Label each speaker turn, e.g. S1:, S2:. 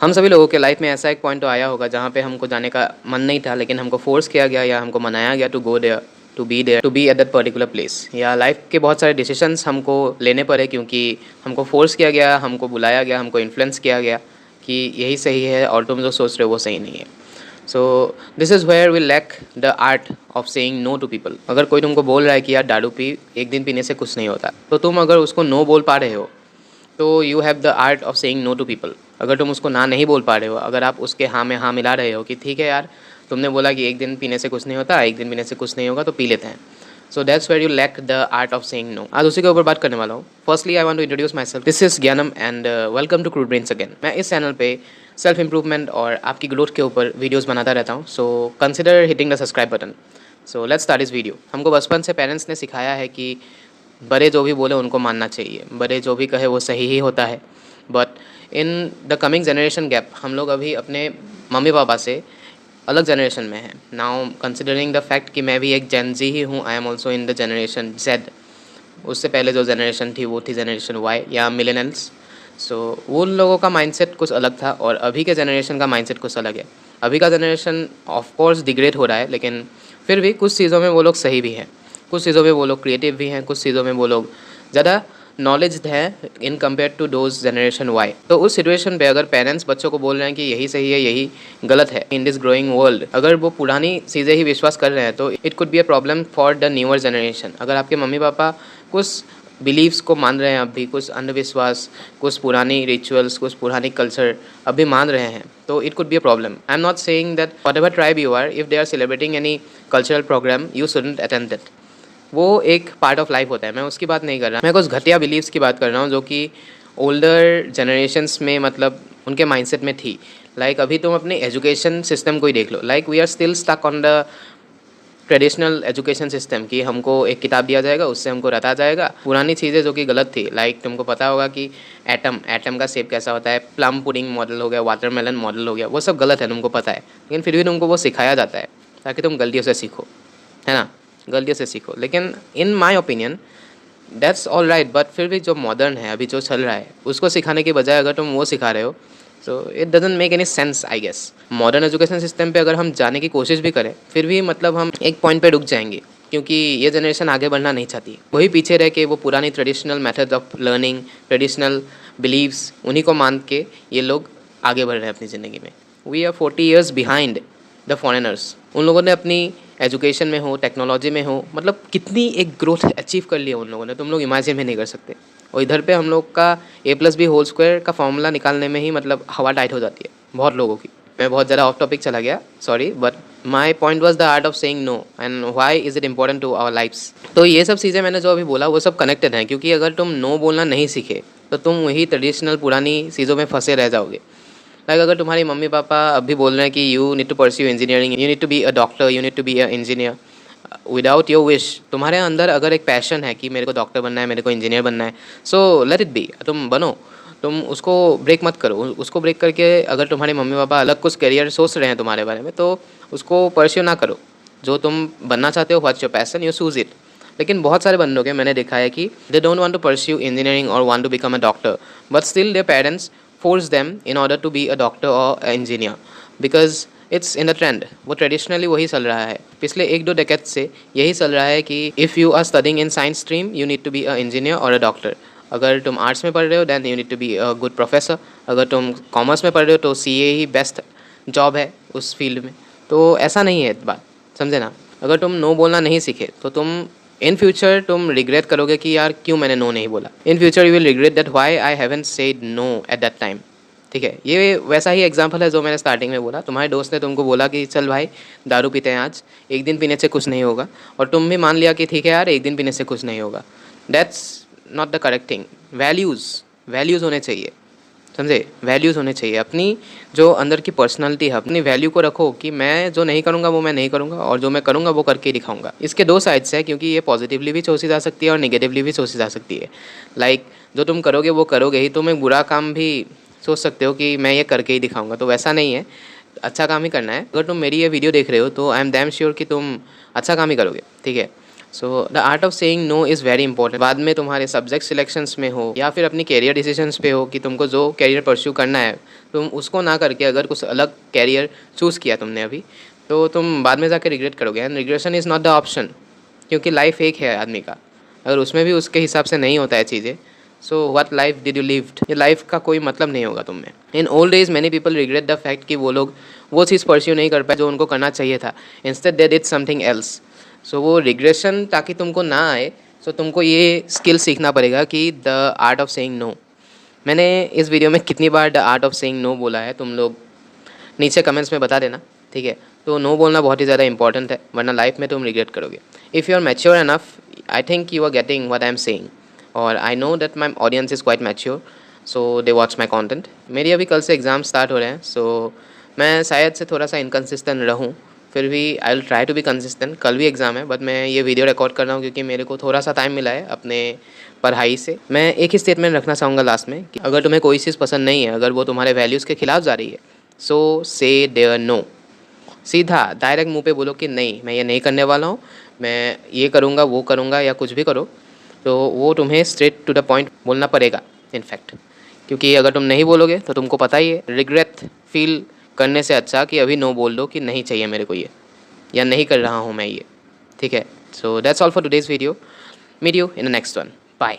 S1: हम सभी लोगों के लाइफ में ऐसा एक पॉइंट तो आया होगा जहाँ पे हमको जाने का मन नहीं था, लेकिन हमको फोर्स किया गया या हमको मनाया गया to go there, to be at that particular place. या लाइफ के बहुत सारे डिसीजंस हमको लेने पड़े क्योंकि हमको फोर्स किया गया, हमको बुलाया गया, हमको इन्फ्लुएंस किया गया कि यही सही है और तुम जो सोच रहे हो वो सही नहीं है। So this is where we lack the art of saying no to people. अगर कोई तुमको बोल रहा है कि यार दारू पी, एक दिन पीने से कुछ नहीं होता, तो तुम अगर उसको नो बोल पा रहे हो तो you have the art of saying no to people. अगर तुम उसको ना नहीं बोल पा रहे हो, अगर आप उसके हाँ में हाँ मिला रहे हो कि ठीक है यार, तुमने बोला कि एक दिन पीने से कुछ नहीं होता, एक दिन पीने से कुछ नहीं होगा, तो पी लेते हैं। So that's where you lack the art of saying no. आज उसी के ऊपर बात करने वाला हूँ। Firstly I want to introduce myself. This is Gyanam and welcome to crude brains again. मैं इस चैनल पे सेल्फ इंप्रूवमेंट और आपकी ग्रोथ के ऊपर वीडियोज़ बनाता रहता हूँ। So consider hitting the subscribe button. So let's start इस वीडियो। हमको बचपन से पेरेंट्स ने सिखाया है कि बड़े जो भी बोले उनको मानना चाहिए, बड़े जो भी कहे वो सही ही होता है। But in the coming generation gap हम लोग अभी अपने मम्मी पापा से अलग जनरेशन में है। नाउ कंसिडरिंग द फैक्ट कि मैं भी एक जेन जी ही हूँ, I am also in the generation Z. उससे पहले जो जनरेशन थी वो थी जनरेशन वाई या मिलेनियल्स। सो उन लोगों का माइंडसेट कुछ अलग था और अभी के जनरेशन का माइंडसेट कुछ अलग है। अभी का जनरेशन ऑफ कोर्स डिग्रेड हो रहा है, लेकिन फिर भी कुछ चीज़ों में वो लोग सही भी हैं, कुछ चीज़ों में वो लोग क्रिएटिव भी हैं, कुछ चीज़ों में वो लोग ज़्यादा नॉलेज्ड है in compare to those generation Y. तो उस सिचुएशन पे अगर पेरेंट्स बच्चों को बोल रहे हैं कि यही सही है, यही गलत है इन दिस ग्रोइंग वर्ल्ड, अगर वो पुरानी चीज़ें ही विश्वास कर रहे हैं तो it could be a problem for the newer generation. अगर आपके मम्मी पापा कुछ बिलीव्स को मान रहे हैं, अभी कुछ अंधविश्वास, कुछ पुरानी रिचुअल्स, कुछ पुरानी कल्चर अभी मान रहे हैं, तो it could be a problem. I am not saying that whatever tribe you are, if they are celebrating any cultural programme, you shouldn't attend that. वो एक पार्ट ऑफ लाइफ होता है, मैं उसकी बात नहीं कर रहा। मैं कुछ घटिया बिलीव्स की बात कर रहा हूँ जो कि ओल्डर जनरेशन्स में मतलब उनके माइंडसेट में थी। लाइक अभी तुम अपने एजुकेशन सिस्टम को ही देख लो। Like we are still stuck on the traditional education system कि हमको एक किताब दिया जाएगा, उससे हमको रटा जाएगा पुरानी चीज़ें जो कि गलत थी। लाइक तुमको पता होगा कि एटम का शेप कैसा होता है, प्लम पुडिंग मॉडल हो गया, वाटरमेलन मॉडल हो गया, वो सब गलत है, तुमको पता है, लेकिन फिर भी तुमको वो सिखाया जाता है ताकि तुम गलतियों से सीखो, है ना, गलतियों से सीखो। लेकिन in my opinion that's all right, but फिर भी जो मॉडर्न है अभी जो चल रहा है उसको सिखाने के बजाय अगर तुम वो सिखा रहे हो, so it doesn't make any sense I guess. Modern education system पे अगर हम जाने की कोशिश भी करें, फिर भी मतलब हम एक पॉइंट पे रुक जाएंगे क्योंकि ये जनरेशन आगे बढ़ना नहीं चाहती। वही पीछे रह के वो पुरानी traditional method of learning, traditional believes, उन्हीं को मान के ये लोग आगे बढ़ रहे हैं अपनी ज़िंदगी में। We are 40 years behind the foreigners. उन लोगों ने अपनी एजुकेशन में हो, टेक्नोलॉजी में हो, मतलब कितनी एक ग्रोथ अचीव कर लिया उन लोगों ने, तुम लोग इमेजिन भी नहीं कर सकते। और इधर पे हम लोग का a+b² का फॉर्मूला निकालने में ही मतलब हवा टाइट हो जाती है बहुत लोगों की। मैं बहुत ज़्यादा ऑफ टॉपिक चला गया, sorry, but my point was the art of saying no and why is it important to our lifes. तो ये सब चीज़ें मैंने जो अभी बोला वो सब कनेक्टेड हैं, क्योंकि अगर तुम नो बोलना नहीं सीखे तो तुम वही ट्रेडिशनल पुरानी चीज़ों में फंसे रह जाओगे। लाइक अगर तुम्हारी मम्मी पापा अभी बोल रहे हैं कि you need to pursue engineering, you need to be a doctor, you need to be a engineer, without your wish, तुम्हारे अंदर अगर एक पैशन है कि मेरे को डॉक्टर बनना है, मेरे को इंजीनियर बनना है, सो लेट इट बी, तुम बनो। तुम उसको ब्रेक मत करो। उसको ब्रेक करके अगर तुम्हारे मम्मी पापा अलग कुछ करियर सोच रहे हैं तुम्हारे बारे में, तो उसको परस्यू ना करो। जो तुम बनना चाहते हो, what's your passion, you choose it. लेकिन बहुत सारे बंदों के मैंने देखा है कि they don't want to pursue engineering और want to become a doctor, but still their parents force them in order to be a doctor or a engineer because it's in the trend। वो traditionally वही चल रहा है पिछले 1-2 decade से, यही चल रहा है कि if you are studying in science stream you need to be a engineer और अ डॉक्टर। अगर तुम आर्ट्स में पढ़ रहे हो then you need to be a good professor. अगर तुम कॉमर्स में पढ़ रहे हो तो सीए ही बेस्ट जॉब है उस फील्ड में। तो ऐसा नहीं है बात, समझे ना। अगर तुम नो बोलना नहीं सीखे तो तुम इन फ्यूचर तुम रिग्रेट करोगे कि यार क्यों मैंने नो नहीं बोला। In future you will regret that why I haven't said no at that time. ठीक है, ये वैसा ही एग्जांपल है जो मैंने स्टार्टिंग में बोला। तुम्हारे दोस्त ने तुमको बोला कि चल भाई दारू पीते हैं आज, एक दिन पीने से कुछ नहीं होगा, और तुम भी मान लिया कि ठीक है यार एक दिन पीने से कुछ नहीं होगा। That's not the correct thing. Values होने चाहिए, समझे। वैल्यूज़ होने चाहिए। अपनी जो अंदर की पर्सनालिटी है, अपनी वैल्यू को रखो कि मैं जो नहीं करूँगा वो मैं नहीं करूँगा, और जो मैं करूँगा वो करके दिखाऊँगा। इसके 2 साइड्स हैं, क्योंकि ये पॉजिटिवली भी सोची जा सकती है और नेगेटिवली भी सोची जा सकती है। लाइक जो तुम करोगे वो करोगे ही, तुम एक बुरा काम भी सोच सकते हो कि मैं ये करके ही दिखाऊँगा, तो वैसा नहीं है, अच्छा काम ही करना है। अगर तुम मेरी ये वीडियो देख रहे हो तो आई एम डैम श्योर कि तुम अच्छा काम ही करोगे, ठीक है। So the art of saying no is very important. बाद में तुम्हारे सब्जेक्ट सिलेक्शंस में हो या फिर अपनी कैरियर डिसीजंस पे हो कि तुमको जो कैरियर परस्यू करना है, तुम उसको ना करके अगर कुछ अलग कैरियर चूज़ किया तुमने अभी, तो तुम बाद में जाके रिग्रेट करोगे। And regression is not the option, क्योंकि लाइफ एक है आदमी का। अगर उसमें भी उसके हिसाब से नहीं होता है चीज़ें, so what life did you lived, ये लाइफ का कोई मतलब नहीं होगा तुम में। In old age many people regret the fact कि वो लोग वो चीज़ परस्यू नहीं कर पाए जो उनको करना चाहिए था। Instead they did something else. So वो रिग्रेशन ताकि तुमको ना आए, सो तुमको ये स्किल सीखना पड़ेगा कि the art of saying no. मैंने इस वीडियो में कितनी बार the art of saying no बोला है तुम लोग नीचे कमेंट्स में बता देना, ठीक है। तो नो बोलना बहुत ही ज़्यादा इंपॉर्टेंट है, वरना लाइफ में तुम रिग्रेट करोगे। If you are mature enough, I think you are getting what I am saying, और I know that my audience is quite mature, so they watch my content. मेरी अभी कल से एग्ज़ाम स्टार्ट हो रहे हैं, सो मैं शायद से थोड़ा सा इनकन्सिस्टेंट रहूँ, फिर भी I will try to be consistent. कल भी एग्ज़ाम है, बट मैं ये वीडियो रिकॉर्ड कर रहा हूँ क्योंकि मेरे को थोड़ा सा टाइम मिला है अपने पढ़ाई से। मैं एक ही स्टेटमेंट रखना चाहूँगा लास्ट में कि अगर तुम्हें कोई चीज़ पसंद नहीं है, अगर वो तुम्हारे वैल्यूज़ के खिलाफ जा रही है, सो से देयर नो। सीधा डायरेक्ट मुंह पे बोलो कि नहीं, मैं ये नहीं करने वाला हूँ, मैं ये करूँगा, वो करूँगा, या कुछ भी करो। तो वो तुम्हें स्ट्रेट टू द पॉइंट बोलना पड़ेगा इनफैक्ट, क्योंकि अगर तुम नहीं बोलोगे तो तुमको पता ही है, रिग्रेट फील करने से अच्छा कि अभी नो बोल दो कि नहीं चाहिए मेरे को ये, या नहीं कर रहा हूँ मैं ये, ठीक है। So that's all for today's video. Meet you in the next one. Bye.